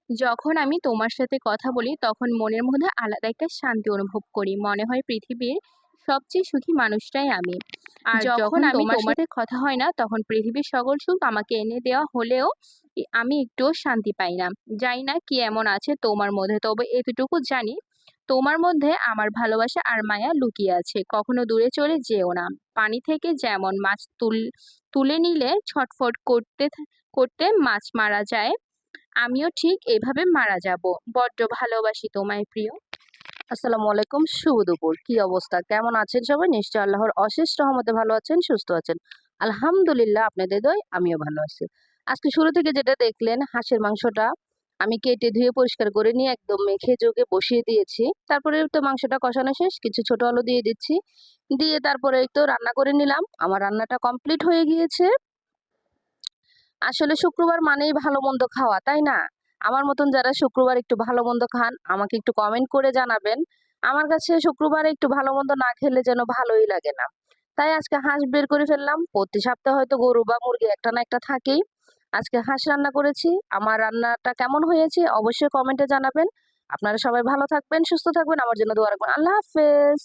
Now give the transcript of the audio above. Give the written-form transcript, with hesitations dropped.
যখন আমি তোমার সাথে কথা বলি তখন মনের মধ্যে আলাদা একটা শান্তি অনুভব করি। মনে হয় পৃথিবীর সবচেয়ে সুখী মানুষটাই আমি। আর যখন আমি তোমার সাথে কথা হয় না তখন পৃথিবীর সকল সুখ আমাকে এনে দেওয়া হলেও আমি একটুও শান্তি পাই না। জানি না কি এমন আছে তোমার মধ্যে, তবে এতটুকু জানি তোমার মধ্যে আমার ভালোবাসা আর মায়া লুকিয়ে আছে। কখনো দূরে চলে যেও না। পানি থেকে যেমন মাছ তুলে নিলে ছটফট করতে করতে মাছ মারা যায়, আমিও ঠিক এভাবে মারা যাব। বড্ড ভালোবাসি তোমায় প্রিয়। আসসালামু আলাইকুম, শুভ দুপুর। কি অবস্থা, কেমন আছেন সবাই? নিশ্চয় আল্লাহর অশেষ রহমতে ভালো আছেন, সুস্থ আছেন। আলহামদুলিল্লাহ, আপনাদের দয় আমিও ভালো আছি। আজকে শুরু থেকে যেটা দেখলেন, হাঁসের মাংসটা আমি কেটে ধুয়ে পরিষ্কার করে নিয়ে একদম মেখে যোগে বসিয়ে দিয়েছি। তারপরে তো মাংসটা কষানো শেষ, কিছু ছোট আলু দিয়ে দিচ্ছি, দিয়ে তারপরে এই তো রান্না করে নিলাম। আমার রান্নাটা কমপ্লিট হয়ে গিয়েছে। আসলে শুক্রবার মানেই ভালো মন্দ খাওয়া, তাই না? আমার মতন যারা শুক্রবার একটু ভালো মন্দ খান, আমাকে একটু কমেন্ট করে জানাবেন। আমার কাছে শুক্রবারে একটু ভালো মন্দ না খেলে যেন ভালোই লাগে না। তাই আজকে হাঁস বের করে ফেললাম। প্রতি সপ্তাহে হয়তো গরু বা মুরগি একটা না একটা থাকেই। আজকে হাঁস রান্না করেছি। আমার রান্নাটা কেমন হয়েছে অবশ্যই কমেন্টে জানাবেন। আপনারা সবাই ভালো থাকবেন, সুস্থ থাকবেন, আমার জন্য দোয়া রাখবেন। আল্লাহ হাফেজ।